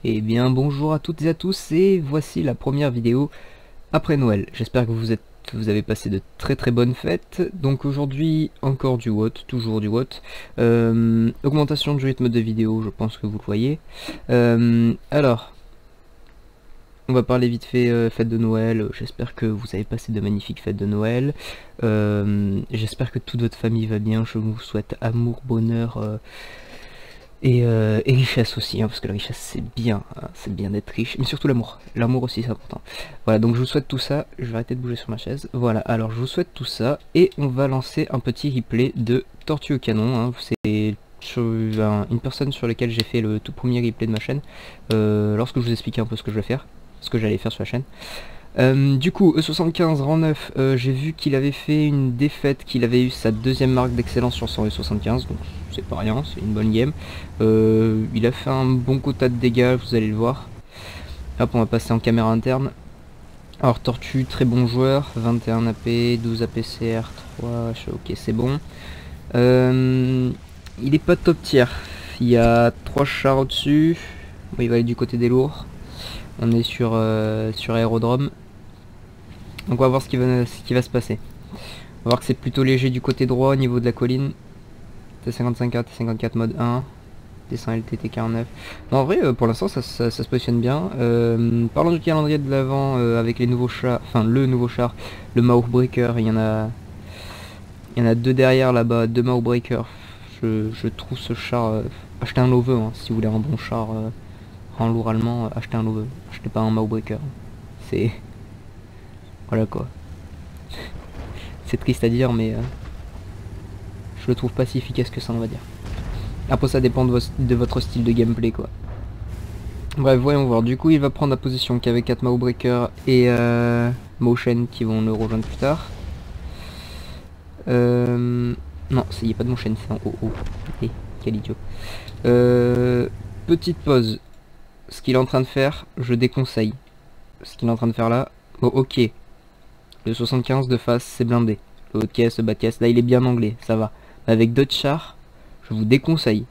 Eh bien bonjour à toutes et à tous et voici la première vidéo après Noël. J'espère que vous avez passé de très bonnes fêtes. Donc aujourd'hui encore du WOT, toujours du WOT. Augmentation du rythme de vidéo, je pense que vous le voyez. Alors, on va parler vite fait fête de Noël. J'espère que vous avez passé de magnifiques fêtes de Noël. J'espère que toute votre famille va bien. Je vous souhaite amour, bonheur. Et richesse aussi, hein, parce que la richesse c'est bien d'être riche, mais surtout l'amour. L'amour aussi c'est important. Voilà, donc je vous souhaite tout ça, je vais arrêter de bouger sur ma chaise. Voilà, alors je vous souhaite tout ça, et on va lancer un petit replay de Tortue au canon, hein. C'est une personne sur laquelle j'ai fait le tout premier replay de ma chaîne, lorsque je vous expliquais un peu ce que je vais faire, ce que j'allais faire sur la chaîne. Du coup, E75 rang 9, j'ai vu qu'il avait fait une défaite, qu'il avait eu sa deuxième marque d'excellence sur son E75, donc c'est pas rien, c'est une bonne game. Il a fait un bon quota de dégâts, vous allez le voir. Hop, on va passer en caméra interne. Alors Tortue, très bon joueur, 21 AP, 12 APCR, 3, ok c'est bon. Il est pas top tier, il y a 3 chars au-dessus, bon, il va aller du côté des lourds. On est sur aérodrome. Donc on va voir ce qui va se passer. On va voir que c'est plutôt léger du côté droit au niveau de la colline. T55A, T54 mode 1. T100 LT, T49. Non, en vrai, pour l'instant, ça se positionne bien. Parlons du calendrier de l'avant avec les nouveaux chars. Enfin, le nouveau char, le Mauerbreaker. Il y en a deux derrière là-bas, deux Mauerbreaker. Je trouve ce char... achetez un Love, hein, si vous voulez un bon char en lourd allemand, achetez un Love. Achetez pas un Mauerbreaker. C'est... Voilà quoi. C'est triste à dire, mais je le trouve pas si efficace que ça, on va dire. Après, ça dépend de votre style de gameplay, quoi. Bref, voyons voir. Du coup, il va prendre la position qu'avec 4 Mauerbreaker et Motion qui vont le rejoindre plus tard. Non, il n'y a pas de Motion, c'est en haut. Eh, quel idiot. Petite pause. Ce qu'il est en train de faire, je déconseille. Ce qu'il est en train de faire là, bon, ok. Le 75 de face, c'est blindé. Le haut de caisse, le bas de caisse, là il est bien anglais, ça va. Mais avec d'autres chars, je vous déconseille.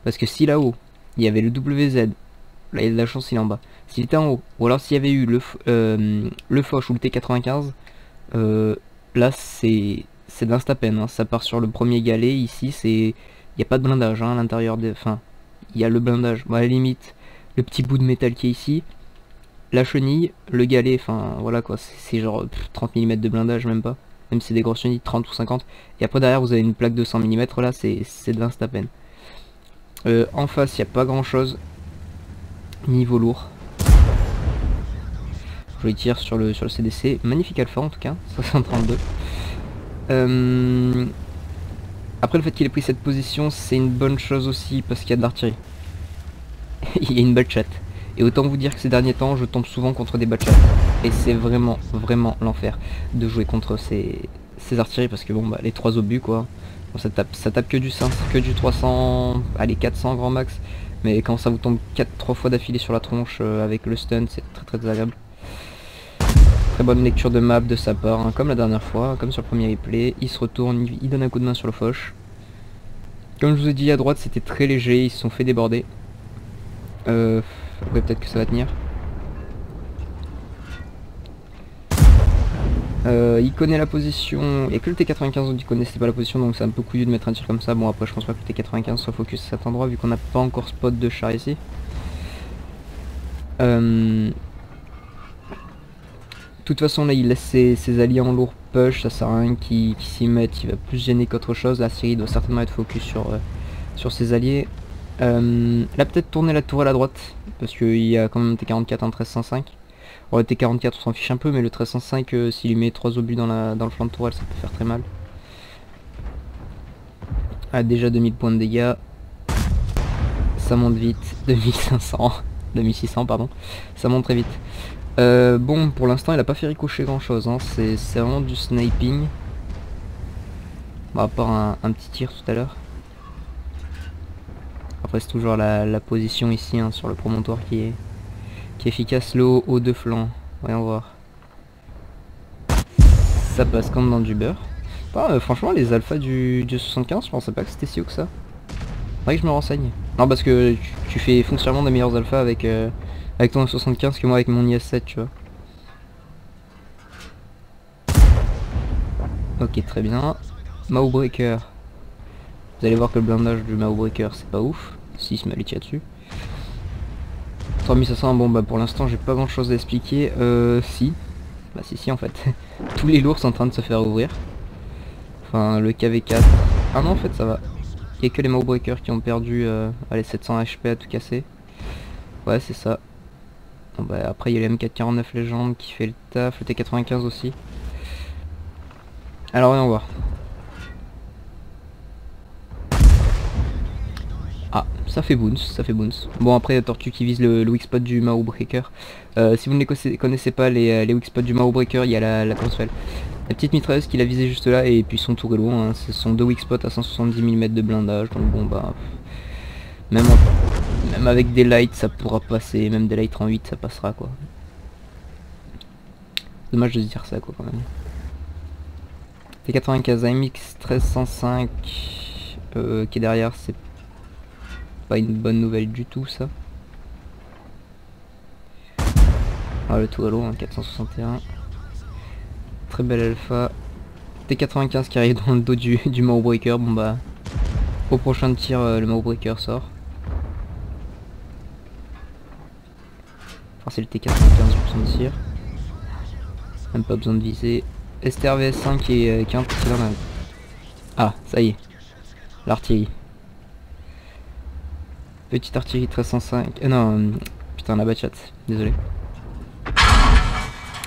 Parce que si là-haut, il y avait le WZ, là il y a de la chance, il est en bas. S'il était en haut, ou alors s'il y avait eu le Foch ou le T95, là c'est d'insta-peine, hein. Ça part sur le premier galet, ici c'est... Il n'y a pas de blindage hein, à l'intérieur des... Enfin, il y a le blindage. Bon, à la limite, le petit bout de métal qui est ici, la chenille, le galet, enfin voilà quoi, c'est genre 30 mm de blindage, même pas. Même si c'est des grosses chenilles, 30 ou 50. Et après derrière vous avez une plaque de 100 mm, là c'est de l'insta-peine. En face il n'y a pas grand chose. Niveau lourd. Joli tir sur le CDC. Magnifique alpha en tout cas, 532. Après le fait qu'il ait pris cette position, c'est une bonne chose aussi parce qu'il y a de l'artillerie. Il y a une balle chat. Et autant vous dire que ces derniers temps, je tombe souvent contre des bachats. Et c'est vraiment l'enfer de jouer contre ces artilleries parce que bon bah les 3 obus quoi. Bon, ça tape que du 500, que du 300, allez 400 grand max. Mais quand ça vous tombe 3 fois d'affilée sur la tronche avec le stun, c'est très désagréable. Très bonne lecture de map de sa part, hein, comme la dernière fois, comme sur le premier replay. Il se retourne, il donne un coup de main sur le Foch. Comme je vous ai dit à droite, c'était très léger, ils se sont fait déborder. Après peut-être que ça va tenir. Il connaît la position, et que le T95 il connaissait pas la position, donc c'est un peu couillu de mettre un tir comme ça. Bon après je pense pas que le T95 soit focus à cet endroit vu qu'on n'a pas encore spot de char ici. De toute façon là il laisse ses alliés en lourd push, ça sert à rien qu'il s'y mette, il va plus gêner qu'autre chose. La Syrie doit certainement être focus sur ses alliés. Là peut-être tourner la tourelle à droite, parce qu'il y a quand même T44 en 1305. Bon, le T44 on s'en fiche un peu, mais le 1305 s'il lui met 3 obus dans le flanc de tourelle ça peut faire très mal. Ah déjà 2000 points de dégâts. Ça monte vite, 2500, 2600 pardon, ça monte très vite. Bon pour l'instant il a pas fait ricocher grand chose, hein. C'est vraiment du sniping. Bon, à part un petit tir tout à l'heure. Après c'est toujours la position ici hein, sur le promontoire qui est efficace. Le haut de flanc, voyons voir. Ça passe comme dans du beurre. Franchement les alphas du 75 je pensais pas que c'était si haut que ça. Faudrait que je me renseigne. Non, parce que tu fais foncièrement des meilleurs alphas avec, avec ton F75 que moi avec mon IS-7, tu vois. Ok, très bien. Mawbreaker. Vous allez voir que le blindage du Mawbreaker, c'est pas ouf. 6 mal dessus. 3500, bon bah pour l'instant j'ai pas grand chose à expliquer. Si. Bah si en fait. Tous les lourds sont en train de se faire ouvrir. Enfin le KV4. Ah non en fait ça va. Il y a que les Mawbreakers qui ont perdu allez 700 HP à tout casser. Ouais c'est ça. Bon, bah, après il y a le M449 légende qui fait le taf, le T95 aussi. Alors voyons voir. Ah, ça fait bounce, ça fait bounce. Bon après tortue qui vise le weak spot du Mawbreaker. Si vous ne les connaissez pas les weak spots du Mawbreaker, il y a la petite mitrailleuse qui l'a visé juste là et puis son tourello, hein, ce sont deux weak spots à 170 mm de blindage, donc bon bah même avec des lights ça pourra passer, même des lights 38 ça passera quoi. Dommage de se dire ça quoi quand même. T95 AMX 1305 qui est derrière, c'est pas une bonne nouvelle du tout ça. Ah le tourello hein, 461. Très belle alpha. T95 qui arrive dans le dos du Mawbreaker. Bon bah au prochain tir le Mawbreaker sort. Enfin c'est le T95 option de tir. Même pas besoin de viser. STRVS5 qui est un petit là. Ah ça y est. L'artillerie. Petite artillerie 1305. Non putain la bachat. Désolé.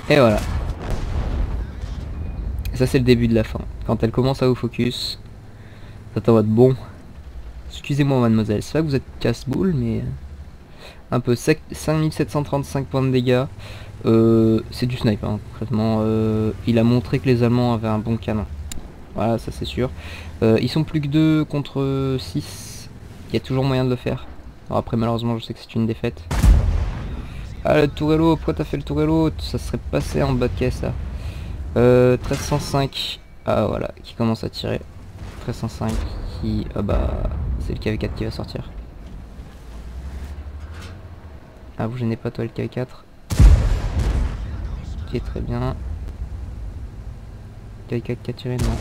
Et voilà. Et ça c'est le début de la fin. Quand elle commence à vous focus, ça t'en va de bon. Excusez-moi mademoiselle, c'est vrai que vous êtes casse-boule mais un peu sec. 5735 points de dégâts. C'est du snipe hein, concrètement. Il a montré que les Allemands avaient un bon canon. Voilà ça c'est sûr. Ils sont plus que 2 contre 6. Il y a toujours moyen de le faire. Alors après malheureusement je sais que c'est une défaite. Ah le tourello, pourquoi t'as fait le tourello? Ça serait passé en bas de caisse là. 1305. Ah voilà, qui commence à tirer. 1305 qui... Ah bah c'est le KV4 qui va sortir. Ah vous gênez pas toi le KV4. Ok très bien. KV4 qui a tiré non.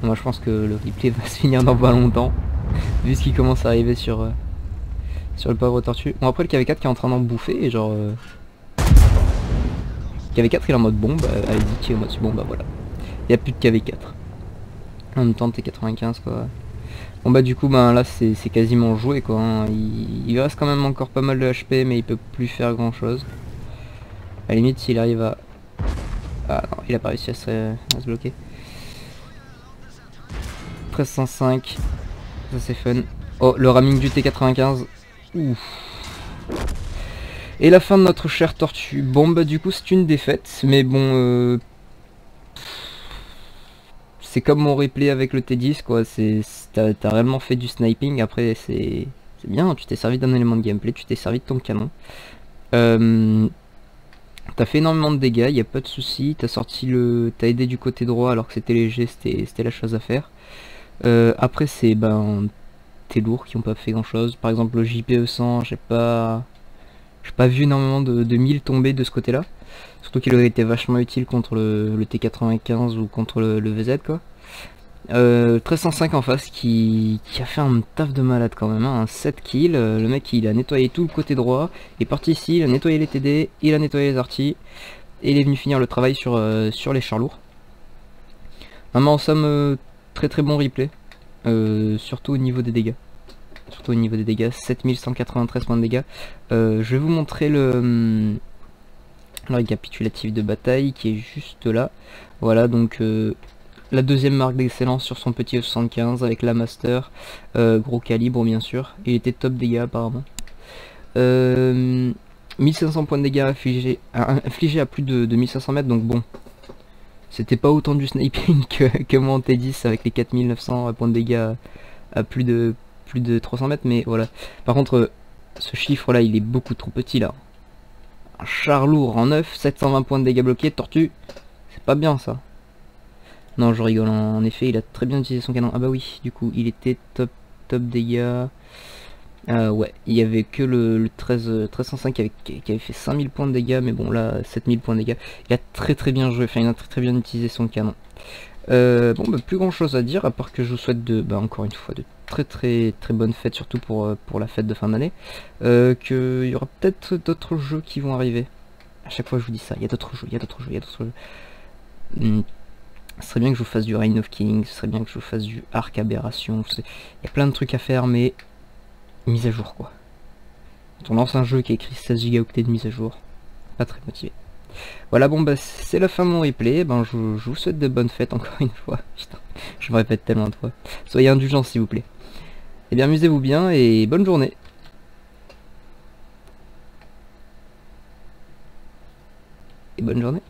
Moi je pense que le replay va se finir dans pas longtemps. Vu ce qui commence à arriver sur le pauvre tortue. Bon après le KV4 qui est en train d'en bouffer et genre... KV4 il est en mode bombe, allez-y qui est en mode bombe, bah voilà. Il n'y a plus de KV4. En même temps T95 quoi. Bon bah du coup bah là c'est quasiment joué quoi. Hein. Il reste quand même encore pas mal de HP mais il peut plus faire grand chose. À la limite s'il arrive à... Ah non il a pas réussi à se bloquer. 1305. Ça c'est fun. Oh le ramming du T95. Ouf. Et la fin de notre cher tortue. Bon bah du coup c'est une défaite. Mais bon c'est comme mon replay avec le T10 quoi. T'as réellement fait du sniping. Après c'est bien. Tu t'es servi d'un élément de gameplay. Tu t'es servi de ton canon. T'as fait énormément de dégâts. Y a pas de souci. T'as sorti le... T'as aidé du côté droit alors que c'était léger. C'était la chose à faire. Après c'est ben... Tes lourds qui ont pas fait grand chose. Par exemple le JPE 100 j'ai pas vu énormément de 1000 tomber de ce côté là. Surtout qu'il aurait été vachement utile contre le T95 ou contre le VZ quoi. 1305 en face qui a fait un taf de malade quand même, hein, un 7 kills. Le mec il a nettoyé tout le côté droit, il est parti ici, il a nettoyé les TD, il a nettoyé les artis, et il est venu finir le travail sur les chars lourds. Vraiment en somme très très bon replay, surtout au niveau des dégâts. 7193 points de dégâts. Je vais vous montrer le récapitulatif de bataille qui est juste là. Voilà donc la deuxième marque d'excellence sur son petit E75 avec la master, gros calibre bien sûr. Il était top dégâts apparemment. 1500 points de dégâts infligés à plus de 1500 mètres, donc bon. C'était pas autant du sniping que mon T10 avec les 4900 points de dégâts à plus de 300 mètres, mais voilà. Par contre, ce chiffre là il est beaucoup trop petit là. Un char lourd en 9, 720 points de dégâts bloqués, tortue, c'est pas bien ça. Non je rigole, en effet il a très bien utilisé son canon. Ah bah oui, du coup il était top top dégâts. Ouais, il y avait que le 1305 qui avait fait 5000 points de dégâts, mais bon là 7000 points de dégâts. Il a très bien joué, enfin il a très bien utilisé son canon. Bon bah plus grand chose à dire, à part que je vous souhaite encore une fois de très bonnes fêtes, surtout pour la fête de fin d'année. Qu'il y aura peut-être d'autres jeux qui vont arriver. À chaque fois je vous dis ça, il y a d'autres jeux, Ce serait bien que je vous fasse du Reign of Kings, ce serait bien que je vous fasse du Arc Aberration, il y a plein de trucs à faire, mais mise à jour quoi. Quand on lance un jeu qui a écrit 16 gigaoctets de mise à jour, pas très motivé. Voilà, bon bah c'est la fin de mon replay, ben je vous souhaite de bonnes fêtes encore une fois. Putain, je me répète tellement de fois. Soyez indulgents s'il vous plaît. Et bien amusez-vous bien et bonne journée. Et bonne journée.